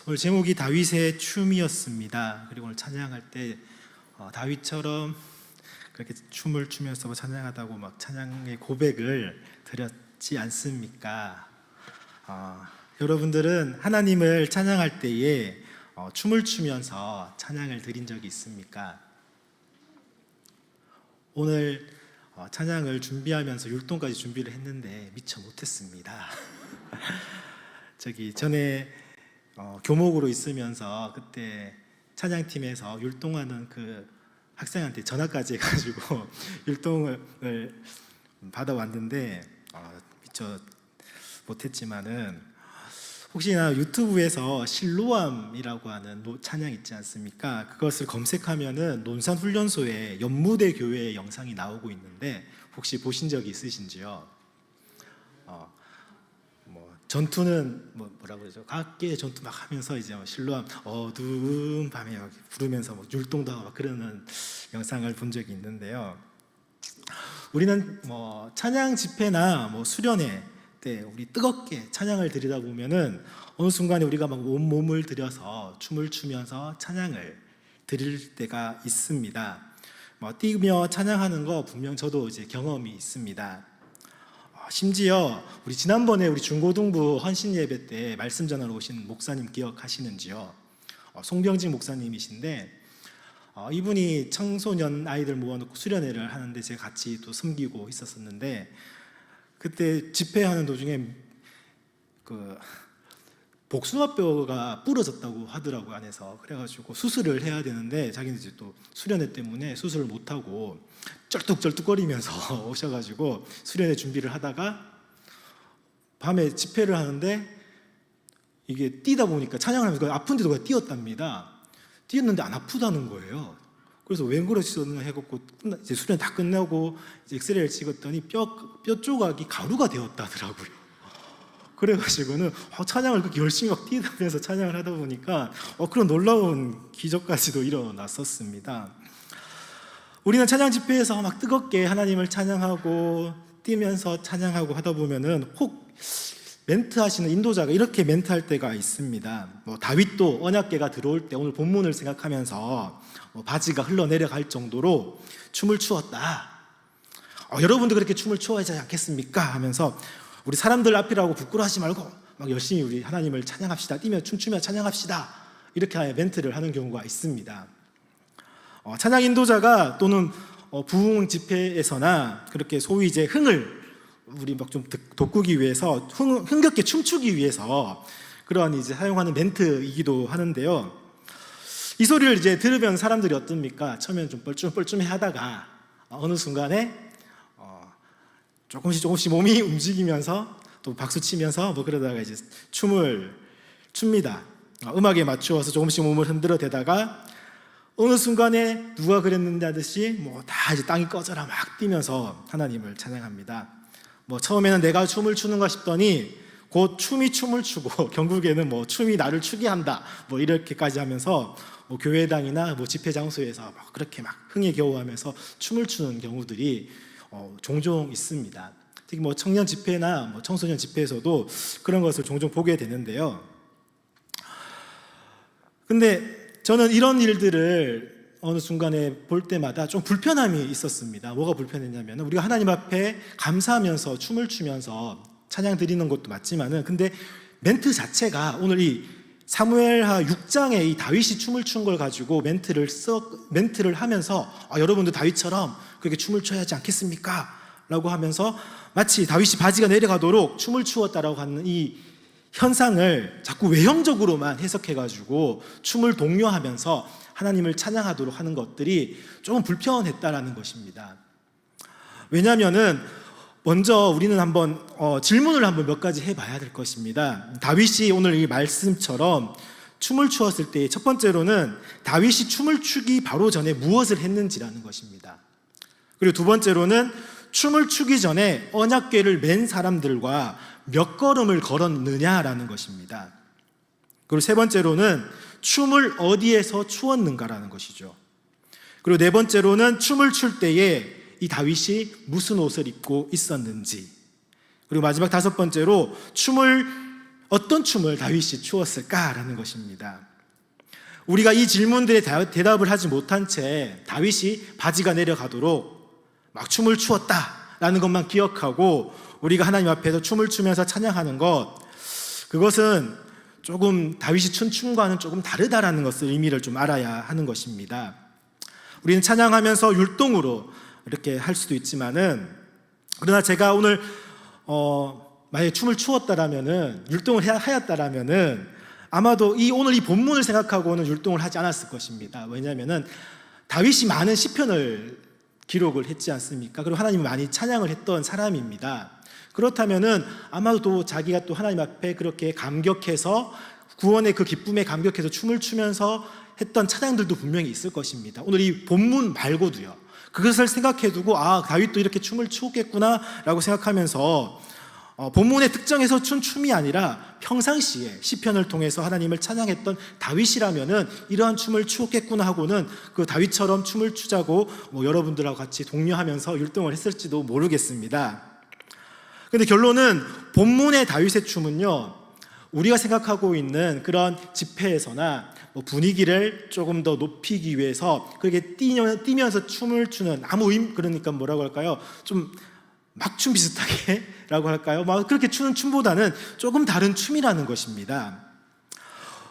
오늘 제목이 다윗의 춤이었습니다. 그리고 오늘 찬양할 때 다윗처럼 그렇게 춤을 추면서 찬양하다고 막 찬양의 고백을 드렸지 않습니까? 여러분들은 하나님을 찬양할 때에 춤을 추면서 찬양을 드린 적이 있습니까? 오늘 찬양을 준비하면서 율동까지 준비를 했는데 미처 못했습니다. 전에 교목으로 있으면서 그때 찬양팀에서 율동하는 그 학생한테 전화까지 해가지고 율동을 받아왔는데 미처 못했지만은 혹시나 유튜브에서 실로암이라고 하는 찬양 있지 않습니까? 그것을 검색하면은 논산훈련소의 연무대 교회의 영상이 나오고 있는데 혹시 보신 적이 있으신지요? 전투는 뭐라고 그러죠? 각계의 전투 막 하면서 이제 실로암 어두운 밤에 부르면서 율동도 하고 막 그러는 영상을 본 적이 있는데요. 우리는 찬양 집회나 수련회 때 우리 뜨겁게 찬양을 드리다 보면은 어느 순간에 우리가 막 온몸을 들여서 춤을 추면서 찬양을 드릴 때가 있습니다. 뛰며 찬양하는 거 분명 저도 이제 경험이 있습니다. 심지어 우리 지난번에 우리 중고등부 헌신 예배 때 말씀 전하러 오신 목사님 기억하시는지요? 송병직 목사님이신데 이분이 청소년 아이들 모아놓고 수련회를 하는데 제가 같이 또 섬기고 있었었는데 그때 집회하는 도중에 그 복숭아뼈가 부러졌다고 하더라고요, 안에서. 그래가지고 수술을 해야 되는데 자기는 이제 또 수련회 때문에 수술을 못하고 쩔뚝쩔뚝거리면서 오셔가지고 수련회 준비를 하다가 밤에 집회를 하는데 이게 뛰다 보니까 찬양을 하면서 아픈데도 그냥 뛰었답니다. 뛰었는데 안 아프다는 거예요. 그래서 왜 그러시나 해갖고 이제 수련 다 끝나고 이제 엑스레이를 찍었더니 뼈 조각이 가루가 되었다더라고요. 그래가지고는 찬양을 그렇게 열심히 막 뛰다면서 찬양을 하다 보니까 그런 놀라운 기적까지도 일어났었습니다. 우리는 찬양 집회에서 막 뜨겁게 하나님을 찬양하고 뛰면서 찬양하고 하다 보면은 혹 멘트하시는 인도자가 이렇게 멘트할 때가 있습니다. 다윗도 언약궤가 들어올 때 오늘 본문을 생각하면서 바지가 흘러내려갈 정도로 춤을 추었다. 여러분도 그렇게 춤을 추어야 하지 않겠습니까? 하면서 우리 사람들 앞이라고 부끄러워하지 말고 막 열심히 우리 하나님을 찬양합시다. 뛰며 춤추며 찬양합시다. 이렇게 멘트를 하는 경우가 있습니다. 찬양 인도자가 또는 부흥 집회에서나 그렇게 소위 이제 흥을 우리 막 좀 돋구기 위해서 흥겹게 춤추기 위해서 그런 이제 사용하는 멘트이기도 하는데요. 이 소리를 이제 들으면 사람들이 어떻습니까? 처음에는 좀 뻘쭘뻘쭘해 하다가 어느 순간에 조금씩 몸이 움직이면서 또 박수 치면서 그러다가 이제 춤을 춥니다. 음악에 맞추어서 조금씩 몸을 흔들어 대다가 어느 순간에 누가 그랬는데 하듯이 다 이제 땅이 꺼져라 막 뛰면서 하나님을 찬양합니다. 처음에는 내가 춤을 추는가 싶더니 곧 춤이 춤을 추고 결국에는 춤이 나를 추게 한다 이렇게까지 하면서 교회당이나 집회 장소에서 그렇게 막 흥에 겨워하면서 춤을 추는 경우들이 종종 있습니다. 특히 청년 집회나 청소년 집회에서도 그런 것을 종종 보게 되는데요. 근데 저는 이런 일들을 어느 순간에 볼 때마다 좀 불편함이 있었습니다. 뭐가 불편했냐면 우리가 하나님 앞에 감사하면서 춤을 추면서 찬양 드리는 것도 맞지만은 근데 멘트 자체가 오늘 이 사무엘하 6장에 이 다윗이 춤을 춘 걸 가지고 멘트를 하면서 여러분도 다윗처럼 그렇게 춤을 춰야 하지 않겠습니까? 라고 하면서 마치 다윗이 바지가 내려가도록 춤을 추었다라고 하는 이 현상을 자꾸 외형적으로만 해석해가지고 춤을 독려하면서 하나님을 찬양하도록 하는 것들이 조금 불편했다라는 것입니다. 왜냐하면은 먼저 우리는 한번 질문을 한번 몇 가지 해봐야 될 것입니다. 다윗이 오늘 이 말씀처럼 춤을 추었을 때 첫 번째로는 다윗이 춤을 추기 바로 전에 무엇을 했는지라는 것입니다. 그리고 두 번째로는 춤을 추기 전에 언약궤를 맨 사람들과 몇 걸음을 걸었느냐라는 것입니다. 그리고 세 번째로는 춤을 어디에서 추었는가라는 것이죠. 그리고 네 번째로는 춤을 출 때에 이 다윗이 무슨 옷을 입고 있었는지, 그리고 마지막 다섯 번째로 춤을 어떤 춤을 다윗이 추었을까라는 것입니다. 우리가 이 질문들에 대답을 하지 못한 채 다윗이 바지가 내려가도록 막 춤을 추었다라는 것만 기억하고 우리가 하나님 앞에서 춤을 추면서 찬양하는 것, 그것은 조금 다윗이 춘 춤과는 조금 다르다라는 것을 의미를 좀 알아야 하는 것입니다. 우리는 찬양하면서 율동으로 이렇게 할 수도 있지만은, 그러나 제가 오늘 만약에 춤을 추었다라면은, 율동을 하였다라면은 아마도 오늘 이 본문을 생각하고는 율동을 하지 않았을 것입니다. 왜냐하면은 다윗이 많은 시편을 기록을 했지 않습니까? 그리고 하나님을 많이 찬양을 했던 사람입니다. 그렇다면은 아마도 자기가 또 하나님 앞에 그렇게 감격해서 구원의 그 기쁨에 감격해서 춤을 추면서 했던 찬양들도 분명히 있을 것입니다. 오늘 이 본문 말고도요. 그것을 생각해 두고 다윗도 이렇게 춤을 추었겠구나 라고 생각하면서 본문의 특정해서 춘 춤이 아니라 평상시에 시편을 통해서 하나님을 찬양했던 다윗이라면은 이러한 춤을 추었겠구나 하고는 그 다윗처럼 춤을 추자고 여러분들하고 같이 독려하면서 율동을 했을지도 모르겠습니다. 근데 결론은 본문의 다윗의 춤은요, 우리가 생각하고 있는 그런 집회에서나 분위기를 조금 더 높이기 위해서 그렇게 뛰면서 춤을 추는 그러니까 뭐라고 할까요? 좀 막춤 비슷하게 라고 할까요? 그렇게 추는 춤보다는 조금 다른 춤이라는 것입니다.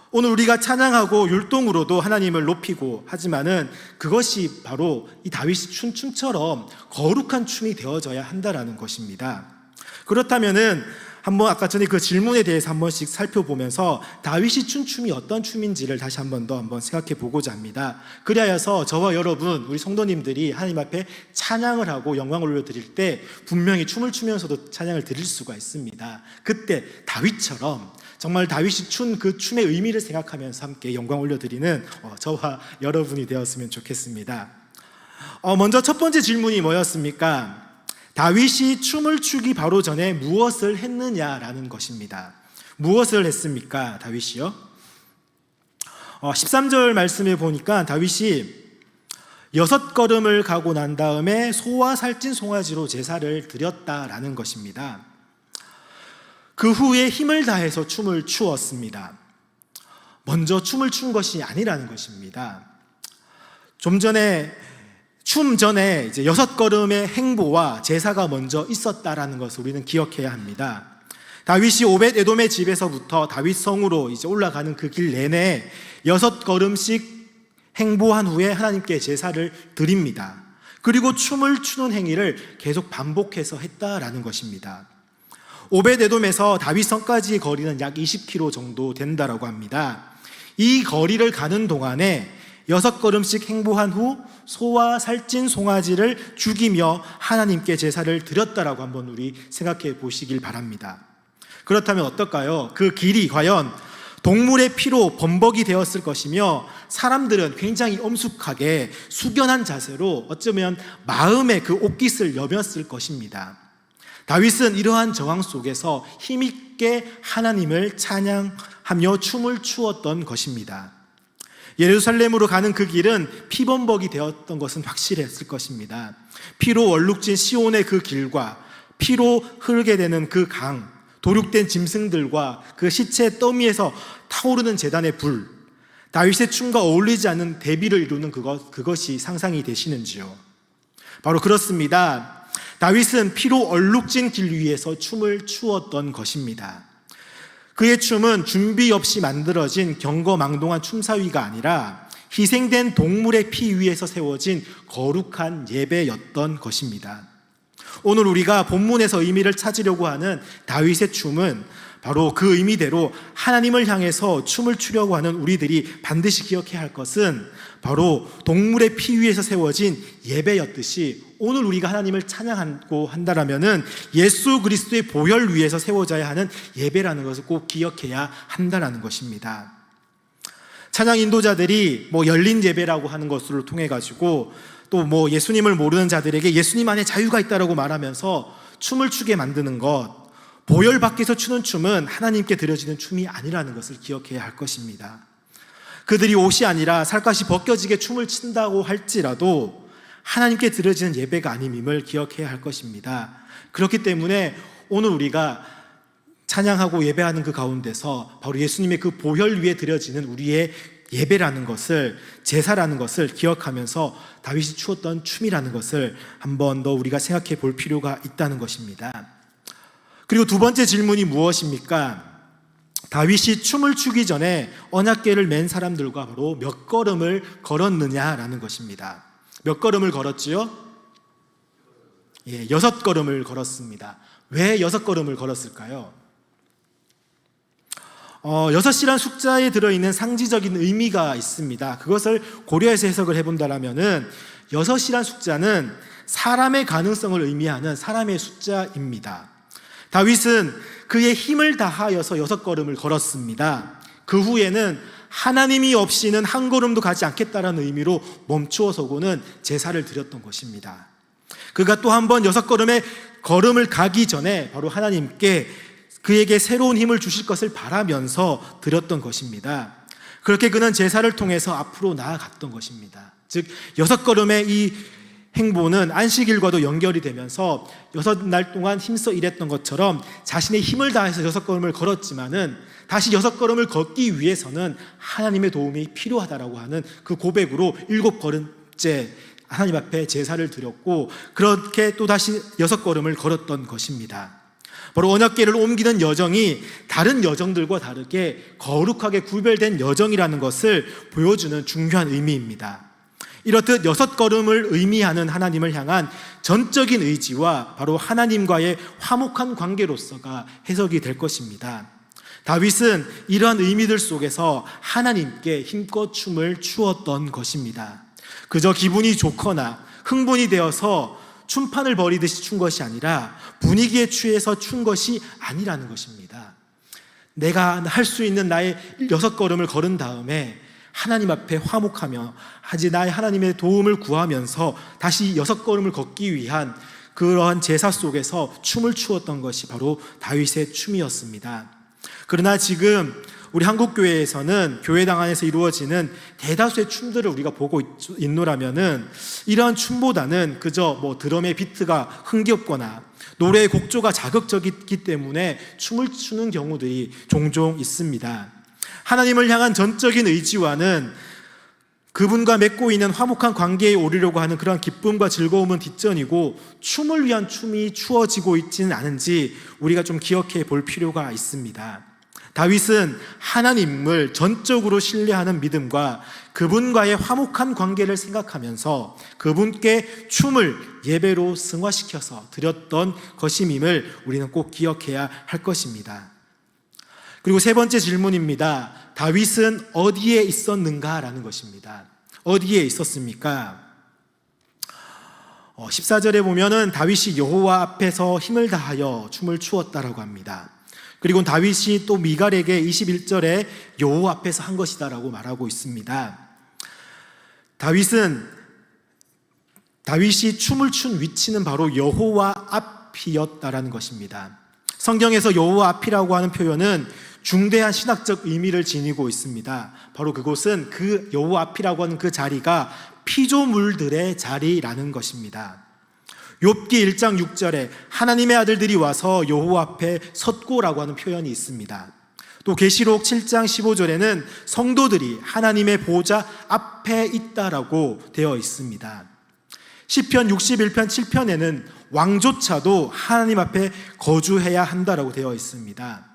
오늘 우리가 찬양하고 율동으로도 하나님을 높이고 하지만은 그것이 바로 이 다윗이 춘 춤처럼 거룩한 춤이 되어져야 한다라는 것입니다. 그렇다면은 한번 아까 전에 그 질문에 대해서 한 번씩 살펴보면서 다윗이 춘 춤이 어떤 춤인지를 다시 한 번 더 생각해 보고자 합니다. 그리하여서 저와 여러분, 우리 성도님들이 하나님 앞에 찬양을 하고 영광을 올려드릴 때 분명히 춤을 추면서도 찬양을 드릴 수가 있습니다. 그때 다윗처럼 정말 다윗이 춘 그 춤의 의미를 생각하면서 함께 영광 올려드리는 저와 여러분이 되었으면 좋겠습니다. 먼저 첫 번째 질문이 뭐였습니까? 다윗이 춤을 추기 바로 전에 무엇을 했느냐라는 것입니다. 무엇을 했습니까? 다윗이요? 13절 말씀에 보니까 다윗이 6걸음을 가고 난 다음에 소와 살찐 송아지로 제사를 드렸다라는 것입니다. 그 후에 힘을 다해서 춤을 추었습니다. 먼저 춤을 춘 것이 아니라는 것입니다. 춤 전에 이제 6걸음의 행보와 제사가 먼저 있었다라는 것을 우리는 기억해야 합니다. 다윗이 오벳 에돔의 집에서부터 다윗 성으로 이제 올라가는 그 길 내내 6걸음씩 행보한 후에 하나님께 제사를 드립니다. 그리고 춤을 추는 행위를 계속 반복해서 했다라는 것입니다. 오벳 에돔에서 다윗 성까지의 거리는 약 20km 정도 된다라고 합니다. 이 거리를 가는 동안에 6걸음씩 행보한 후 소와 살찐 송아지를 죽이며 하나님께 제사를 드렸다라고 한번 우리 생각해 보시길 바랍니다. 그렇다면 어떨까요? 그 길이 과연 동물의 피로 범벅이 되었을 것이며 사람들은 굉장히 엄숙하게 숙연한 자세로 어쩌면 마음의 그 옷깃을 여몄을 것입니다. 다윗은 이러한 정황 속에서 힘있게 하나님을 찬양하며 춤을 추었던 것입니다. 예루살렘으로 가는 그 길은 피범벅이 되었던 것은 확실했을 것입니다. 피로 얼룩진 시온의 그 길과 피로 흐르게 되는 그 강, 도륙된 짐승들과 그 시체 더미에서 타오르는 제단의 불, 다윗의 춤과 어울리지 않는 대비를 이루는 그것이 상상이 되시는지요? 바로 그렇습니다. 다윗은 피로 얼룩진 길 위에서 춤을 추었던 것입니다. 그의 춤은 준비 없이 만들어진 경거망동한 춤사위가 아니라 희생된 동물의 피 위에서 세워진 거룩한 예배였던 것입니다. 오늘 우리가 본문에서 의미를 찾으려고 하는 다윗의 춤은 바로 그 의미대로 하나님을 향해서 춤을 추려고 하는 우리들이 반드시 기억해야 할 것은 바로 동물의 피 위에서 세워진 예배였듯이 오늘 우리가 하나님을 찬양하고 한다라면은 예수 그리스도의 보혈 위에서 세워져야 하는 예배라는 것을 꼭 기억해야 한다라는 것입니다. 찬양 인도자들이 열린 예배라고 하는 것을 통해 가지고 또 예수님을 모르는 자들에게 예수님 안에 자유가 있다라고 말하면서 춤을 추게 만드는 것, 보혈 밖에서 추는 춤은 하나님께 드려지는 춤이 아니라는 것을 기억해야 할 것입니다. 그들이 옷이 아니라 살갗이 벗겨지게 춤을 춘다고 할지라도 하나님께 드려지는 예배가 아님임을 기억해야 할 것입니다. 그렇기 때문에 오늘 우리가 찬양하고 예배하는 그 가운데서 바로 예수님의 그 보혈 위에 드려지는 우리의 예배라는 것을, 제사라는 것을 기억하면서 다윗이 추었던 춤이라는 것을 한 번 더 우리가 생각해 볼 필요가 있다는 것입니다. 그리고 두 번째 질문이 무엇입니까? 다윗이 춤을 추기 전에 언약궤를 맨 사람들과 바로 몇 걸음을 걸었느냐라는 것입니다. 몇 걸음을 걸었지요? 6걸음을 걸었습니다. 왜 6걸음을 걸었을까요? 6이란 숫자에 들어있는 상징적인 의미가 있습니다. 그것을 고려해서 해석을 해본다면은 6이란 숫자는 사람의 가능성을 의미하는 사람의 숫자입니다. 다윗은 그의 힘을 다하여서 6걸음을 걸었습니다. 그 후에는 하나님이 없이는 한 걸음도 가지 않겠다라는 의미로 멈추어 서고는 제사를 드렸던 것입니다. 그가 또 한 번 6걸음의 걸음을 가기 전에 바로 하나님께 그에게 새로운 힘을 주실 것을 바라면서 드렸던 것입니다. 그렇게 그는 제사를 통해서 앞으로 나아갔던 것입니다. 즉 6걸음의 이 행보는 안식일과도 연결이 되면서 6날 동안 힘써 일했던 것처럼 자신의 힘을 다해서 6걸음을 걸었지만은 다시 6걸음을 걷기 위해서는 하나님의 도움이 필요하다라고 하는 그 고백으로 7걸음째 하나님 앞에 제사를 드렸고, 그렇게 또다시 6걸음을 걸었던 것입니다. 바로 언약궤를 옮기는 여정이 다른 여정들과 다르게 거룩하게 구별된 여정이라는 것을 보여주는 중요한 의미입니다. 이렇듯 6걸음을 의미하는 하나님을 향한 전적인 의지와 바로 하나님과의 화목한 관계로서가 해석이 될 것입니다. 다윗은 이러한 의미들 속에서 하나님께 힘껏 춤을 추었던 것입니다. 그저 기분이 좋거나 흥분이 되어서 춤판을 벌이듯이 춘 것이 아니라 분위기에 취해서 춘 것이 아니라는 것입니다. 내가 할 수 있는 나의 6걸음을 걸은 다음에 하나님 앞에 화목하며 나의 하나님의 도움을 구하면서 다시 6걸음을 걷기 위한 그러한 제사 속에서 춤을 추었던 것이 바로 다윗의 춤이었습니다. 그러나 지금 우리 한국교회에서는 교회당 안에서 이루어지는 대다수의 춤들을 우리가 보고 있노라면은 이러한 춤보다는 그저 드럼의 비트가 흥겹거나 노래의 곡조가 자극적이기 때문에 춤을 추는 경우들이 종종 있습니다. 하나님을 향한 전적인 의지와는 그분과 맺고 있는 화목한 관계에 오르려고 하는 그런 기쁨과 즐거움은 뒷전이고, 춤을 위한 춤이 추어지고 있지는 않은지 우리가 좀 기억해 볼 필요가 있습니다. 다윗은 하나님을 전적으로 신뢰하는 믿음과 그분과의 화목한 관계를 생각하면서 그분께 춤을 예배로 승화시켜서 드렸던 것임을 우리는 꼭 기억해야 할 것입니다. 그리고 세 번째 질문입니다. 다윗은 어디에 있었는가라는 것입니다. 어디에 있었습니까? 14절에 보면은 다윗이 여호와 앞에서 힘을 다하여 춤을 추었다라고 합니다. 그리고 다윗이 또 미갈에게 21절에 여호와 앞에서 한 것이다라고 말하고 있습니다. 다윗이 춤을 춘 위치는 바로 여호와 앞이었다라는 것입니다. 성경에서 여호와 앞이라고 하는 표현은 중대한 신학적 의미를 지니고 있습니다. 바로 그곳은 그 여호와 앞이라고 하는 그 자리가 피조물들의 자리라는 것입니다. 욥기 1장 6절에 하나님의 아들들이 와서 여호와 앞에 섰고라고 하는 표현이 있습니다. 또 계시록 7장 15절에는 성도들이 하나님의 보좌 앞에 있다라고 되어 있습니다. 시편 61편 7편에는 왕조차도 하나님 앞에 거주해야 한다라고 되어 있습니다.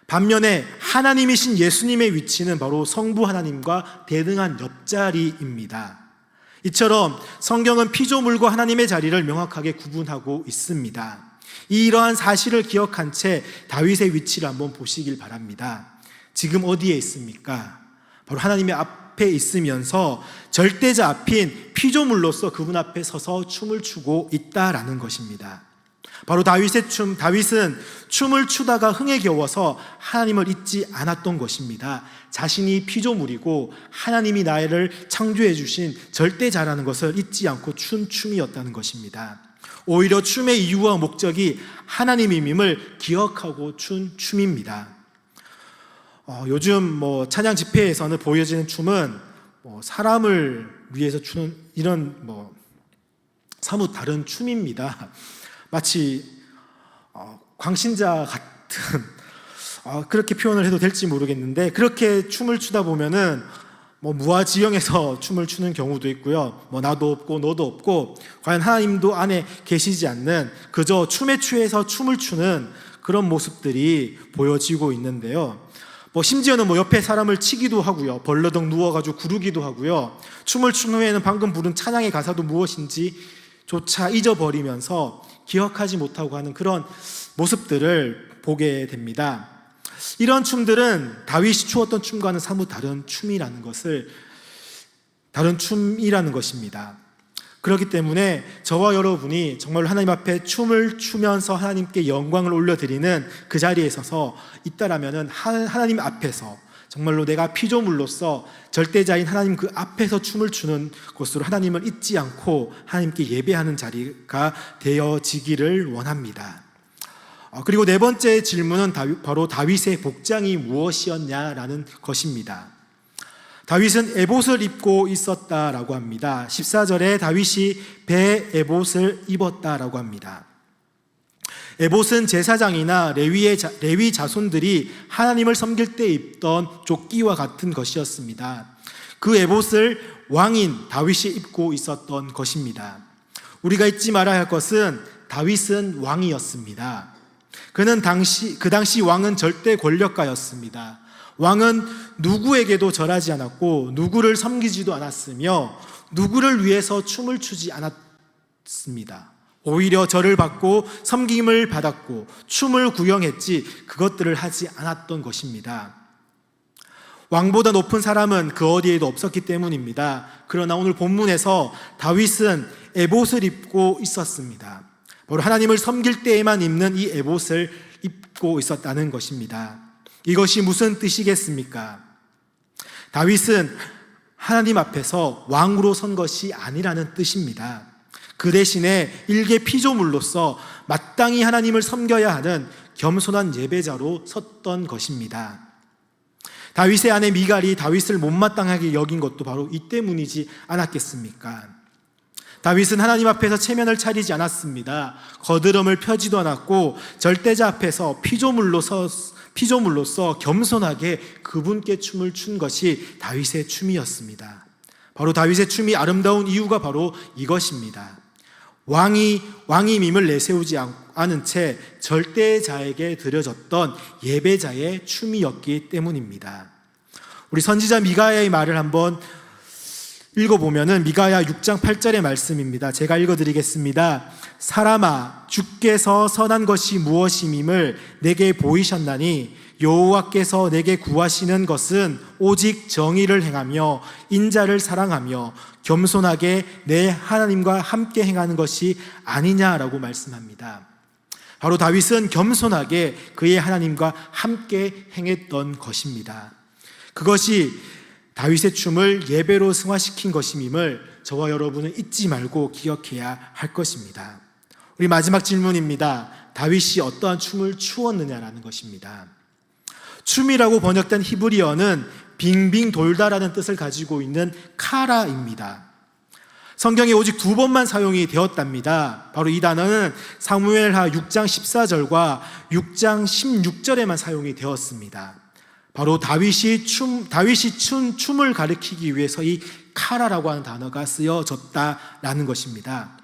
반면에 하나님이신 예수님의 위치는 바로 성부 하나님과 대등한 옆자리입니다. 이처럼 성경은 피조물과 하나님의 자리를 명확하게 구분하고 있습니다. 이러한 사실을 기억한 채 다윗의 위치를 한번 보시길 바랍니다. 지금 어디에 있습니까? 바로 하나님의 앞에 있으면서 절대자 앞인 피조물로서 그분 앞에 서서 춤을 추고 있다라는 것입니다. 바로 다윗은 춤을 추다가 흥에 겨워서 하나님을 잊지 않았던 것입니다. 자신이 피조물이고 하나님이 나를 창조해 주신 절대자라는 것을 잊지 않고 춘 춤이었다는 것입니다. 오히려 춤의 이유와 목적이 하나님임을 기억하고 춘 춤입니다. 요즘 찬양 집회에서는 보여지는 춤은 사람을 위해서 추는 이런 사뭇 다른 춤입니다. 마치 광신자 하여튼 그렇게 표현을 해도 될지 모르겠는데, 그렇게 춤을 추다 보면은 무아지경에서 춤을 추는 경우도 있고요. 나도 없고 너도 없고 과연 하나님도 안에 계시지 않는, 그저 춤에 취해서 춤을 추는 그런 모습들이 보여지고 있는데요. 심지어는 옆에 사람을 치기도 하고요. 벌러덩 누워가지고 구르기도 하고요. 춤을 춘 후에는 방금 부른 찬양의 가사도 무엇인지 조차 잊어버리면서 기억하지 못하고 하는 그런 모습들을 보게 됩니다. 이런 춤들은 다윗이 추었던 춤과는 사뭇 다른 춤이라는 것입니다. 그렇기 때문에 저와 여러분이 정말로 하나님 앞에 춤을 추면서 하나님께 영광을 올려드리는 그 자리에 서서 있다라면은 하나님 앞에서 정말로 내가 피조물로서 절대자인 하나님 그 앞에서 춤을 추는 곳으로 하나님을 잊지 않고 하나님께 예배하는 자리가 되어지기를 원합니다. 그리고 네 번째 질문은 바로 다윗의 복장이 무엇이었냐라는 것입니다. 다윗은 에봇을 입고 있었다라고 합니다. 14절에 다윗이 배 에봇을 입었다라고 합니다. 에봇은 제사장이나 레위 자손들이 하나님을 섬길 때 입던 조끼와 같은 것이었습니다. 그 에봇을 왕인 다윗이 입고 있었던 것입니다. 우리가 잊지 말아야 할 것은 다윗은 왕이었습니다. 그는 그 당시 왕은 절대 권력가였습니다. 왕은 누구에게도 절하지 않았고 누구를 섬기지도 않았으며 누구를 위해서 춤을 추지 않았습니다. 오히려 절을 받고 섬김을 받았고 춤을 구경했지 그것들을 하지 않았던 것입니다. 왕보다 높은 사람은 그 어디에도 없었기 때문입니다. 그러나 오늘 본문에서 다윗은 에봇을 입고 있었습니다. 바로 하나님을 섬길 때에만 입는 이 에봇을 입고 있었다는 것입니다. 이것이 무슨 뜻이겠습니까? 다윗은 하나님 앞에서 왕으로 선 것이 아니라는 뜻입니다. 그 대신에 일개 피조물로서 마땅히 하나님을 섬겨야 하는 겸손한 예배자로 섰던 것입니다. 다윗의 아내 미갈이 다윗을 못마땅하게 여긴 것도 바로 이 때문이지 않았겠습니까? 다윗은 하나님 앞에서 체면을 차리지 않았습니다. 거드름을 펴지도 않았고 절대자 앞에서 피조물로서 겸손하게 그분께 춤을 춘 것이 다윗의 춤이었습니다. 바로 다윗의 춤이 아름다운 이유가 바로 이것입니다. 왕임임을 내세우지 않은 채 절대자에게 드려졌던 예배자의 춤이었기 때문입니다. 우리 선지자 미가야의 말을 한번 읽어보면은 미가야 6장 8절의 말씀입니다. 제가 읽어드리겠습니다. 사람아, 주께서 선한 것이 무엇임임을 내게 보이셨나니 여호와께서 내게 구하시는 것은 오직 정의를 행하며 인자를 사랑하며 겸손하게 내 하나님과 함께 행하는 것이 아니냐라고 말씀합니다. 바로 다윗은 겸손하게 그의 하나님과 함께 행했던 것입니다. 그것이 다윗의 춤을 예배로 승화시킨 것임임을 저와 여러분은 잊지 말고 기억해야 할 것입니다. 우리 마지막 질문입니다. 다윗이 어떠한 춤을 추었느냐라는 것입니다. 춤이라고 번역된 히브리어는 빙빙 돌다라는 뜻을 가지고 있는 카라입니다. 성경에 오직 2번만 사용이 되었답니다. 바로 이 단어는 사무엘하 6장 14절과 6장 16절에만 사용이 되었습니다. 바로 다윗이 춘 춤을 가리키기 위해서 이 카라라고 하는 단어가 쓰여졌다라는 것입니다.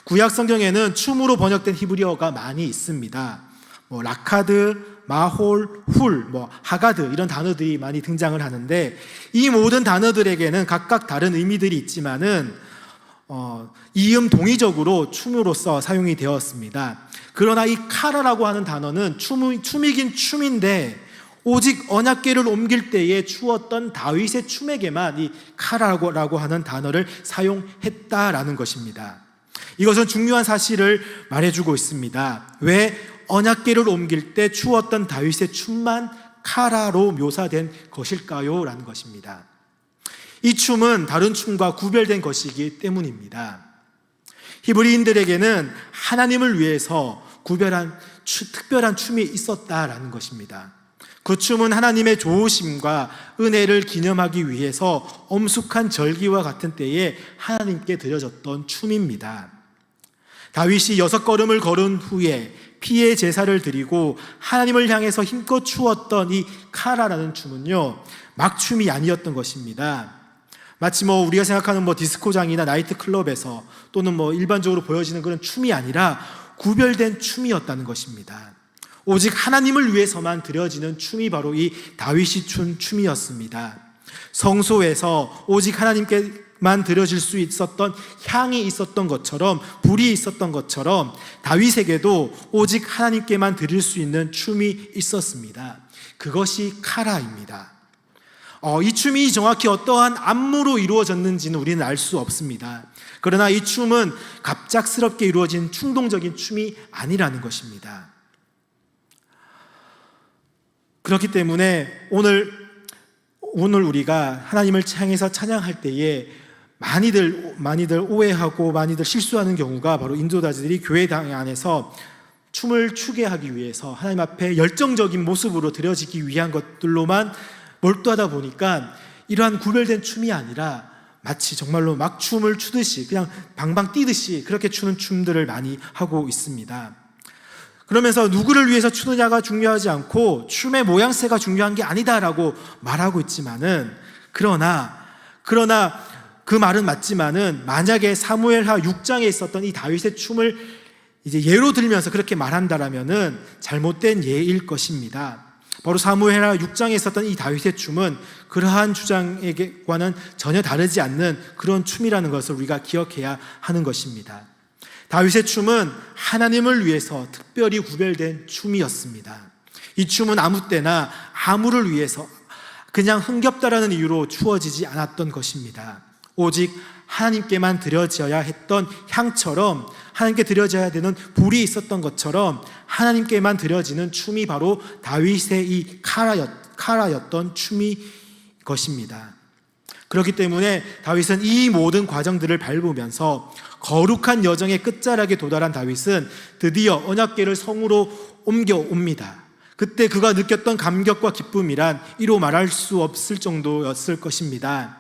구약 성경에는 춤으로 번역된 히브리어가 많이 있습니다. 라카드, 마홀, 훌, 하가드 이런 단어들이 많이 등장을 하는데 이 모든 단어들에게는 각각 다른 의미들이 있지만은 이음 동의적으로 춤으로서 사용이 되었습니다. 그러나 이 카라라고 하는 단어는 춤이긴 춤인데 오직 언약궤를 옮길 때에 추었던 다윗의 춤에게만 이 카라라고 하는 단어를 사용했다라는 것입니다. 이것은 중요한 사실을 말해주고 있습니다. 왜 언약궤를 옮길 때 추었던 다윗의 춤만 카라로 묘사된 것일까요? 라는 것입니다. 이 춤은 다른 춤과 구별된 것이기 때문입니다. 히브리인들에게는 하나님을 위해서 특별한 춤이 있었다라는 것입니다. 그 춤은 하나님의 좋으심과 은혜를 기념하기 위해서 엄숙한 절기와 같은 때에 하나님께 드려졌던 춤입니다. 다윗이 6걸음을 걸은 후에 피의 제사를 드리고 하나님을 향해서 힘껏 추었던 이 카라라는 춤은요, 막춤이 아니었던 것입니다. 마치 우리가 생각하는 디스코장이나 나이트클럽에서 또는 일반적으로 보여지는 그런 춤이 아니라 구별된 춤이었다는 것입니다. 오직 하나님을 위해서만 드려지는 춤이 바로 이 다윗이 춘 춤이었습니다. 성소에서 오직 하나님께만 드려질 수 있었던 향이 있었던 것처럼, 불이 있었던 것처럼 다윗에게도 오직 하나님께만 드릴 수 있는 춤이 있었습니다. 그것이 카라입니다. 이 춤이 정확히 어떠한 안무로 이루어졌는지는 우리는 알 수 없습니다. 그러나 이 춤은 갑작스럽게 이루어진 충동적인 춤이 아니라는 것입니다. 그렇기 때문에 오늘 우리가 하나님을 향해서 찬양할 때에 많이들 오해하고 많이들 실수하는 경우가 바로 인도자들이 교회당 안에서 춤을 추게 하기 위해서 하나님 앞에 열정적인 모습으로 드려지기 위한 것들로만 몰두하다 보니까 이러한 구별된 춤이 아니라 마치 정말로 막 춤을 추듯이 그냥 방방 뛰듯이 그렇게 추는 춤들을 많이 하고 있습니다. 그러면서 누구를 위해서 추느냐가 중요하지 않고 춤의 모양새가 중요한 게 아니다라고 말하고 있지만은, 그러나 그 말은 맞지만은 만약에 사무엘하 6장에 있었던 이 다윗의 춤을 이제 예로 들면서 그렇게 말한다라면은 잘못된 예일 것입니다. 바로 사무엘하 6장에 있었던 이 다윗의 춤은 그러한 주장에게와는 전혀 다르지 않는 그런 춤이라는 것을 우리가 기억해야 하는 것입니다. 다윗의 춤은 하나님을 위해서 특별히 구별된 춤이었습니다. 이 춤은 아무 때나 아무를 위해서 그냥 흥겹다라는 이유로 추어지지 않았던 것입니다. 오직 하나님께만 드려져야 했던 향처럼, 하나님께 드려져야 되는 불이 있었던 것처럼 하나님께만 드려지는 춤이 바로 다윗의 이 카라였던 춤이 것입니다. 그렇기 때문에 다윗은 이 모든 과정들을 밟으면서 거룩한 여정의 끝자락에 도달한 다윗은 드디어 언약궤를 성으로 옮겨옵니다. 그때 그가 느꼈던 감격과 기쁨이란 이로 말할 수 없을 정도였을 것입니다.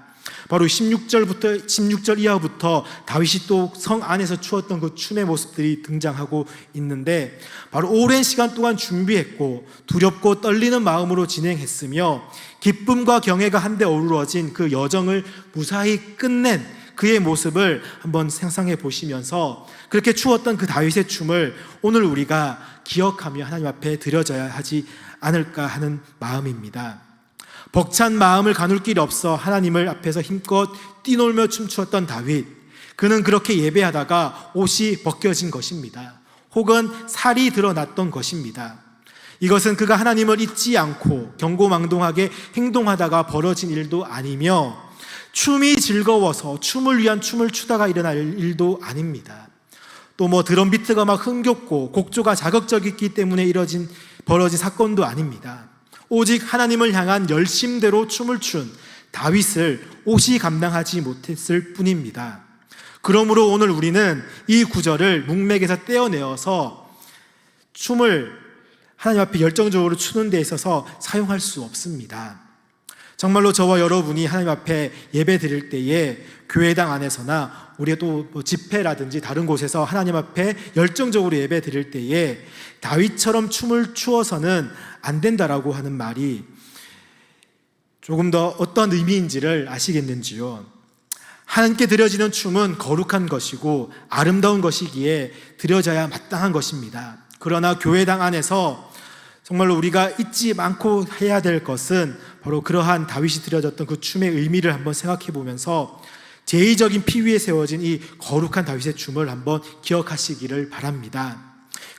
바로 16절 이하부터 다윗이 또 성 안에서 추었던 그 춤의 모습들이 등장하고 있는데, 바로 오랜 시간 동안 준비했고 두렵고 떨리는 마음으로 진행했으며 기쁨과 경애가 한데 어우러진 그 여정을 무사히 끝낸 그의 모습을 한번 상상해 보시면서 그렇게 추었던 그 다윗의 춤을 오늘 우리가 기억하며 하나님 앞에 드려져야 하지 않을까 하는 마음입니다. 벅찬 마음을 가눌 길이 없어 하나님을 앞에서 힘껏 뛰놀며 춤추었던 다윗, 그는 그렇게 예배하다가 옷이 벗겨진 것입니다. 혹은 살이 드러났던 것입니다. 이것은 그가 하나님을 잊지 않고 경고망동하게 행동하다가 벌어진 일도 아니며 춤이 즐거워서 춤을 위한 춤을 추다가 일어날 일도 아닙니다. 또 드럼 비트가 막 흥겹고 곡조가 자극적이기 때문에 벌어진 사건도 아닙니다. 오직 하나님을 향한 열심대로 춤을 춘 다윗을 옷이 감당하지 못했을 뿐입니다. 그러므로 오늘 우리는 이 구절을 문맥에서 떼어내어서 춤을 하나님 앞에 열정적으로 추는 데 있어서 사용할 수 없습니다. 정말로 저와 여러분이 하나님 앞에 예배 드릴 때에 교회당 안에서나 우리가 또 집회라든지 다른 곳에서 하나님 앞에 열정적으로 예배 드릴 때에 다윗처럼 춤을 추어서는 안 된다라고 하는 말이 조금 더 어떤 의미인지를 아시겠는지요? 하나님께 드려지는 춤은 거룩한 것이고 아름다운 것이기에 드려져야 마땅한 것입니다. 그러나 교회당 안에서 정말로 우리가 잊지 않고 해야 될 것은 바로 그러한 다윗이 드려졌던 그 춤의 의미를 한번 생각해 보면서 제의적인 피 위에 세워진 이 거룩한 다윗의 춤을 한번 기억하시기를 바랍니다.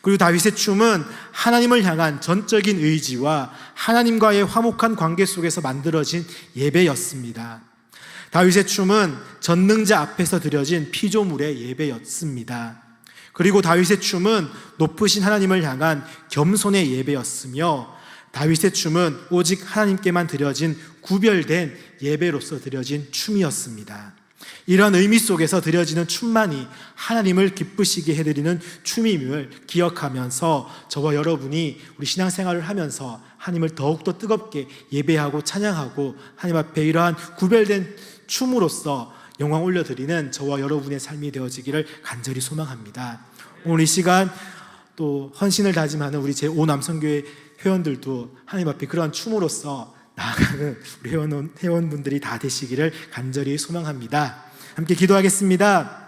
그리고 다윗의 춤은 하나님을 향한 전적인 의지와 하나님과의 화목한 관계 속에서 만들어진 예배였습니다. 다윗의 춤은 전능자 앞에서 드려진 피조물의 예배였습니다. 그리고 다윗의 춤은 높으신 하나님을 향한 겸손의 예배였으며 다윗의 춤은 오직 하나님께만 드려진 구별된 예배로서 드려진 춤이었습니다. 이러한 의미 속에서 드려지는 춤만이 하나님을 기쁘시게 해드리는 춤임을 기억하면서 저와 여러분이 우리 신앙생활을 하면서 하나님을 더욱더 뜨겁게 예배하고 찬양하고 하나님 앞에 이러한 구별된 춤으로써 영광 올려드리는 저와 여러분의 삶이 되어지기를 간절히 소망합니다. 오늘 이 시간 또 헌신을 다짐하는 우리 제5남성교회 회원들도 하나님 앞에 그러한 춤으로써 나아가는 우리 회원분들이 다 되시기를 간절히 소망합니다. 함께 기도하겠습니다.